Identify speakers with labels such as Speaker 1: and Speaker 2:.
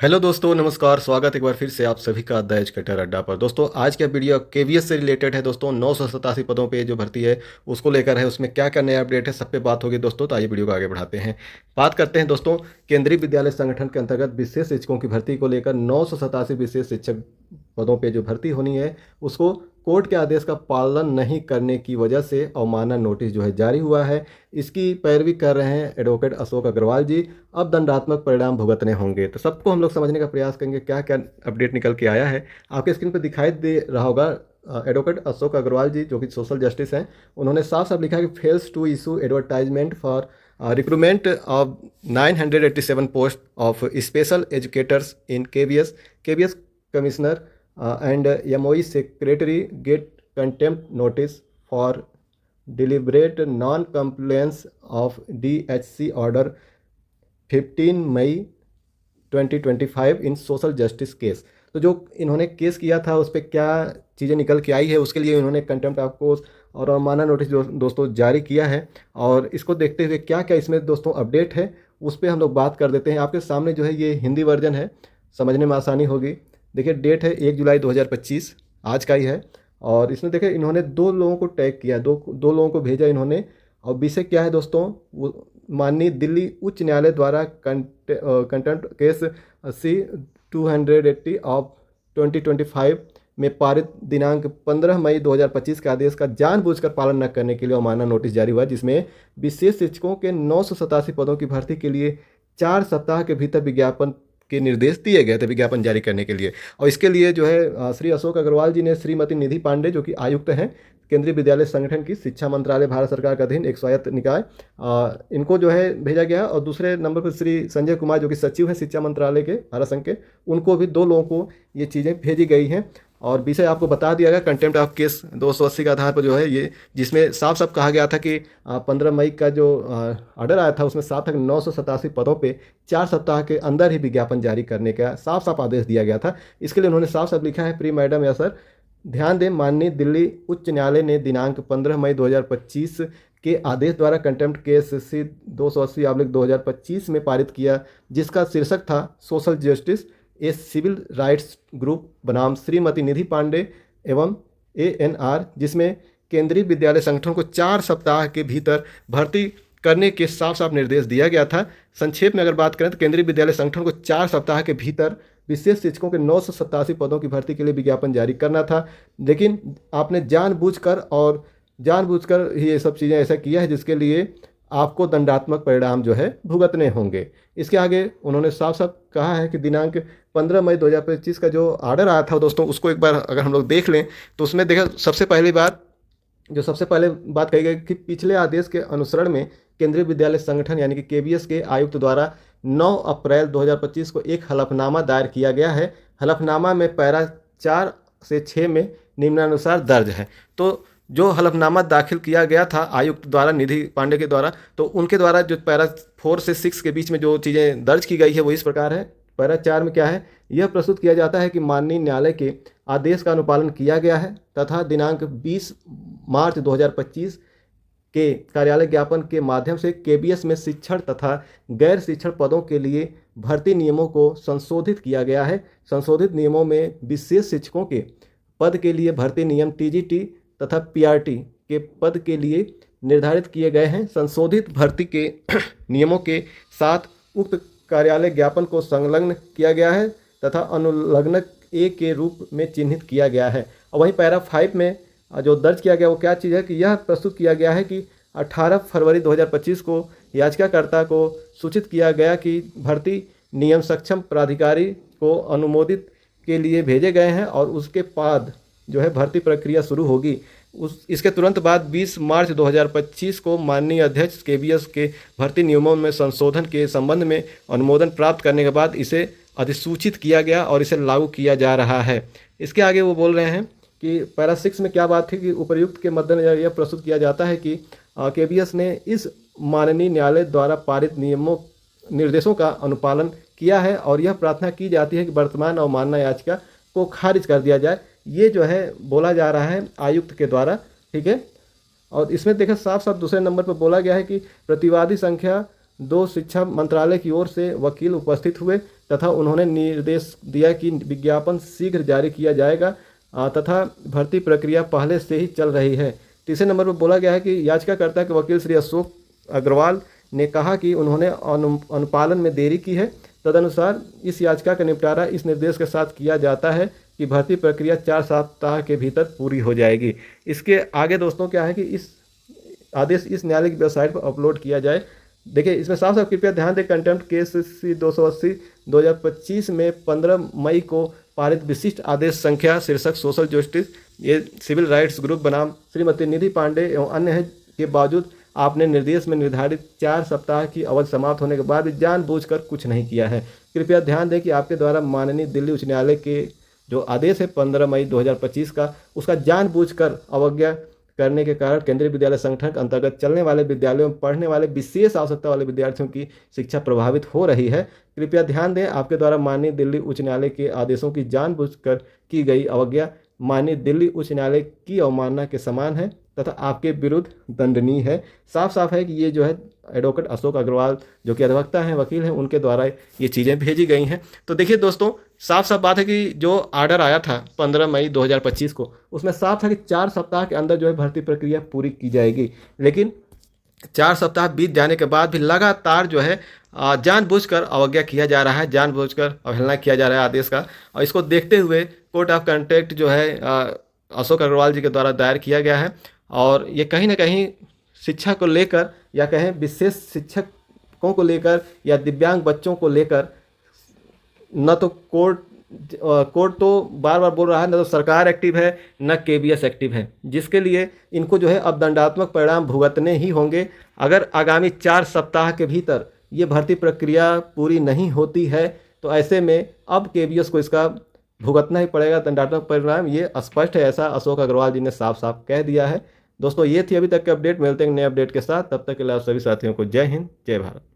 Speaker 1: Hello दोस्तों, नमस्कार। स्वागत एक बार फिर से आप सभी का दहेज कटर अड्डा पर। दोस्तों, आज का वीडियो केवीएस से रिलेटेड है। दोस्तों, 987 पदों पे जो भर्ती है उसको लेकर है। उसमें क्या क्या नया अपडेट है, सब पे बात होगी दोस्तों। तो आइए वीडियो को आगे बढ़ाते हैं। बात करते हैं दोस्तों, केंद्रीय विद्यालय संगठन के अंतर्गत विशेष शिक्षकों की भर्ती को लेकर 987 विशेष शिक्षक पदों पे जो भर्ती होनी है उसको कोर्ट के आदेश का पालन नहीं करने की वजह से अवमानना नोटिस जो है जारी हुआ है। इसकी पैरवी कर रहे हैं एडवोकेट अशोक अग्रवाल जी। अब दंडात्मक परिणाम भुगतने होंगे। तो सबको हम लोग समझने का प्रयास करेंगे क्या क्या अपडेट निकल के आया है। आपके स्क्रीन पर दिखाई दे रहा होगा एडवोकेट अशोक अग्रवाल जी जो कि सोशल जस्टिस हैं। उन्होंने साफ साफ लिखा है कि fails to issue advertisement for recruitment of 987 post of special educators in KVS commissioner and MOE secretary get contempt notice for deliberate non-compliance of DHC order 15 मई 2025 इन सोशल जस्टिस केस। तो जो इन्होंने केस किया था उस पर क्या चीज़ें निकल के आई है उसके लिए इन्होंने कंटेम्प्ट ऑफ कोर्ट और अवमानना नोटिस दोस्तों जारी किया है। और इसको देखते हुए क्या क्या इसमें दोस्तों अपडेट है उस पर हम लोग बात कर देते हैं। आपके सामने जो है ये हिंदी वर्जन है, समझने में आसानी होगी। देखिए, डेट है 1 जुलाई 2025, आज का ही है। और इसमें देखिए इन्होंने दो लोगों को टैग किया, दो लोगों को भेजा इन्होंने। और विषय क्या है दोस्तों, वो माननीय दिल्ली उच्च न्यायालय द्वारा कंटेम्प्ट केस C-280 ऑफ 2025 में पारित दिनांक 15 मई 2025 के आदेश का जानबूझकर पालन न करने के लिए अवमानना नोटिस जारी हुआ, जिसमें विशेष शिक्षकों के 987 पदों की भर्ती के लिए 4 सप्ताह के भीतर विज्ञापन के निर्देश दिए गए थे विज्ञापन जारी करने के लिए। और इसके लिए जो है श्री अशोक अग्रवाल जी ने श्रीमती निधि पांडे जो कि आयुक्त हैं केंद्रीय विद्यालय संगठन की, शिक्षा मंत्रालय भारत सरकार का अधीन एक स्वायत्त निकाय, इनको जो है भेजा गया। और दूसरे नंबर पर श्री संजय कुमार जो कि सचिव हैं शिक्षा मंत्रालय के भारत संघ के, उनको भी दो लोगों को ये चीज़ें भेजी गई हैं। और विषय आपको बता दिया गया कंटेम्प्ट ऑफ केस 280 के आधार पर जो है ये, जिसमें साफ साफ कहा गया था कि 15 मई का जो ऑर्डर आया था उसमें साफ था कि 987 पदों पे 4 सप्ताह के अंदर ही विज्ञापन जारी करने का साफ साफ आदेश दिया गया था। इसके लिए उन्होंने साफ साफ लिखा है, प्रिय मैडम या सर, ध्यान दें, माननीय दिल्ली उच्च न्यायालय ने दिनांक 15 मई 2025 के आदेश द्वारा कंटेम्प्ट केस C-280/2025 में पारित किया, जिसका शीर्षक था social justice a civil rights group बनाम श्रीमती निधि पांडे एवं ANR, जिसमें केंद्रीय विद्यालय संगठन को 4 सप्ताह के भीतर भर्ती करने के साफ साफ निर्देश दिया गया था। संक्षेप में अगर बात करें तो केंद्रीय विद्यालय संगठन को 4 सप्ताह के भीतर विशेष शिक्षकों के 987 पदों की भर्ती के लिए विज्ञापन जारी करना था। लेकिन आपने जानबूझकर ही ये सब चीज़ें ऐसा किया है जिसके लिए आपको दंडात्मक परिणाम जो है भुगतने होंगे। इसके आगे उन्होंने साफ साफ कहा है कि दिनांक 15 मई 2025 का जो ऑर्डर आया था दोस्तों, उसको एक बार अगर हम लोग देख लें तो उसमें देखा सबसे पहले बात कही गई कि पिछले आदेश के अनुसरण में केंद्रीय विद्यालय संगठन यानी कि केवीएस के आयुक्त द्वारा 9 अप्रैल 2025 को एक हलफनामा दायर किया गया है। हलफनामा में पैरा 4 से 6 में निम्नानुसार दर्ज है। तो जो हलफनामा दाखिल किया गया था आयुक्त द्वारा, निधि पांडे के द्वारा, तो उनके द्वारा जो पैरा 4 से 6 के बीच में जो चीज़ें दर्ज की गई है वो इस प्रकार है। पैरा 4 में क्या है, यह प्रस्तुत किया जाता है कि माननीय न्यायालय के आदेश का अनुपालन किया गया है तथा दिनांक 20 मार्च 2025 के कार्यालय ज्ञापन के माध्यम से केवीएस में शिक्षण तथा गैर शिक्षण पदों के लिए भर्ती नियमों को संशोधित किया गया है। संशोधित नियमों में विशेष शिक्षकों के पद के लिए भर्ती नियम TGT तथा PRT के पद के लिए निर्धारित किए गए हैं। संशोधित भर्ती के नियमों के साथ उक्त कार्यालय ज्ञापन को संलग्न किया गया है तथा अनुलग्नक A के रूप में चिन्हित किया गया है। और वहीं पैरा 5 में जो दर्ज किया गया वो क्या चीज़ है कि यह प्रस्तुत किया गया है कि 18 फरवरी 2025 को याचिकाकर्ता को सूचित किया गया कि भर्ती नियम सक्षम प्राधिकारी को अनुमोदित के लिए भेजे गए हैं और उसके बाद जो है भर्ती प्रक्रिया शुरू होगी। इसके तुरंत बाद 20 मार्च 2025 को माननीय अध्यक्ष केवीएस के भर्ती नियमों में संशोधन के संबंध में अनुमोदन प्राप्त करने के बाद इसे अधिसूचित किया गया और इसे लागू किया जा रहा है। इसके आगे वो बोल रहे हैं कि पैरा 6 में क्या बात थी कि उपर्युक्त के मद्देनजर यह प्रस्तुत किया जाता है कि केवीएस ने इस माननीय न्यायालय द्वारा पारित निर्देशों का अनुपालन किया है और यह प्रार्थना की जाती है कि वर्तमान अवमानना याचिका को खारिज कर दिया जाए। ये जो है बोला जा रहा है आयुक्त के द्वारा, ठीक है। और इसमें देखा साफ साफ दूसरे नंबर पर बोला गया है कि प्रतिवादी संख्या 2 शिक्षा मंत्रालय की ओर से वकील उपस्थित हुए तथा उन्होंने निर्देश दिया कि विज्ञापन शीघ्र जारी किया जाएगा तथा भर्ती प्रक्रिया पहले से ही चल रही है। तीसरे नंबर पर बोला गया है कि याचिकाकर्ता के वकील श्री अशोक अग्रवाल ने कहा कि उन्होंने अनुपालन में देरी की है। तदनुसार इस याचिका का निपटारा इस निर्देश के साथ किया जाता है कि भर्ती प्रक्रिया 4 सप्ताह के भीतर पूरी हो जाएगी। इसके आगे दोस्तों क्या है कि इस आदेश इस न्यायालय की वेबसाइट पर अपलोड किया जाए। देखिए इसमें साफ साफ कृपया ध्यान दें, कंटेम्प्ट केस C-280/2025 में 15 मई को पारित विशिष्ट आदेश संख्या शीर्षक सोशल जस्टिस ये सिविल राइट्स ग्रुप बनाम श्रीमती निधि पांडे एवं अन्य है के बावजूद आपने निर्देश में निर्धारित 4 सप्ताह की अवधि समाप्त होने के बाद भी जानबूझकर कुछ नहीं किया है। कृपया ध्यान दें कि आपके द्वारा माननीय दिल्ली उच्च न्यायालय के जो आदेश है 15 मई 2025 का, उसका जानबूझकर अवज्ञा करने के कारण केंद्रीय विद्यालय संगठन के अंतर्गत चलने वाले विद्यालयों में पढ़ने वाले विशेष आवश्यकता वाले विद्यार्थियों की शिक्षा प्रभावित हो रही है। कृपया ध्यान दें, आपके द्वारा माननीय दिल्ली उच्च न्यायालय के आदेशों की जानबूझकर की गई अवज्ञा माननीय दिल्ली उच्च न्यायालय की अवमानना के समान है तथा आपके विरुद्ध दंडनीय है। साफ साफ है कि ये जो है एडवोकेट अशोक अग्रवाल जो कि अधिवक्ता हैं, वकील हैं, उनके द्वारा ये चीज़ें भेजी गई हैं। तो देखिए दोस्तों, साफ साफ बात है कि जो आर्डर आया था 15 मई 2025 को, उसमें साफ था कि 4 सप्ताह के अंदर जो है भर्ती प्रक्रिया पूरी की जाएगी। लेकिन 4 सप्ताह बीत जाने के बाद भी लगातार जो है जानबूझकर अवज्ञा किया जा रहा है, जानबूझकर अवहेलना किया जा रहा है आदेश का। और इसको देखते हुए कोर्ट ऑफ कंटेक्ट जो है अशोक अग्रवाल जी के द्वारा दायर किया गया है। और ये कहीं ना कहीं शिक्षा को लेकर या कहें विशेष शिक्षकों को लेकर या दिव्यांग बच्चों को लेकर न तो कोर्ट तो बार बार बोल रहा है, न तो सरकार एक्टिव है, न केबीएस एक्टिव है, जिसके लिए इनको जो है अब दंडात्मक परिणाम भुगतने ही होंगे। अगर आगामी 4 सप्ताह के भीतर ये भर्ती प्रक्रिया पूरी नहीं होती है तो ऐसे में अब केबीएस को इसका भुगतना ही पड़ेगा दंडात्मक परिणाम, ये स्पष्ट है। ऐसा अशोक अग्रवाल जी ने साफ साफ कह दिया है। दोस्तों ये थी अभी तक के अपडेट, मिलते हैं नए अपडेट के साथ। तब तक के लिए आप सभी साथियों को जय हिंद, जय भारत।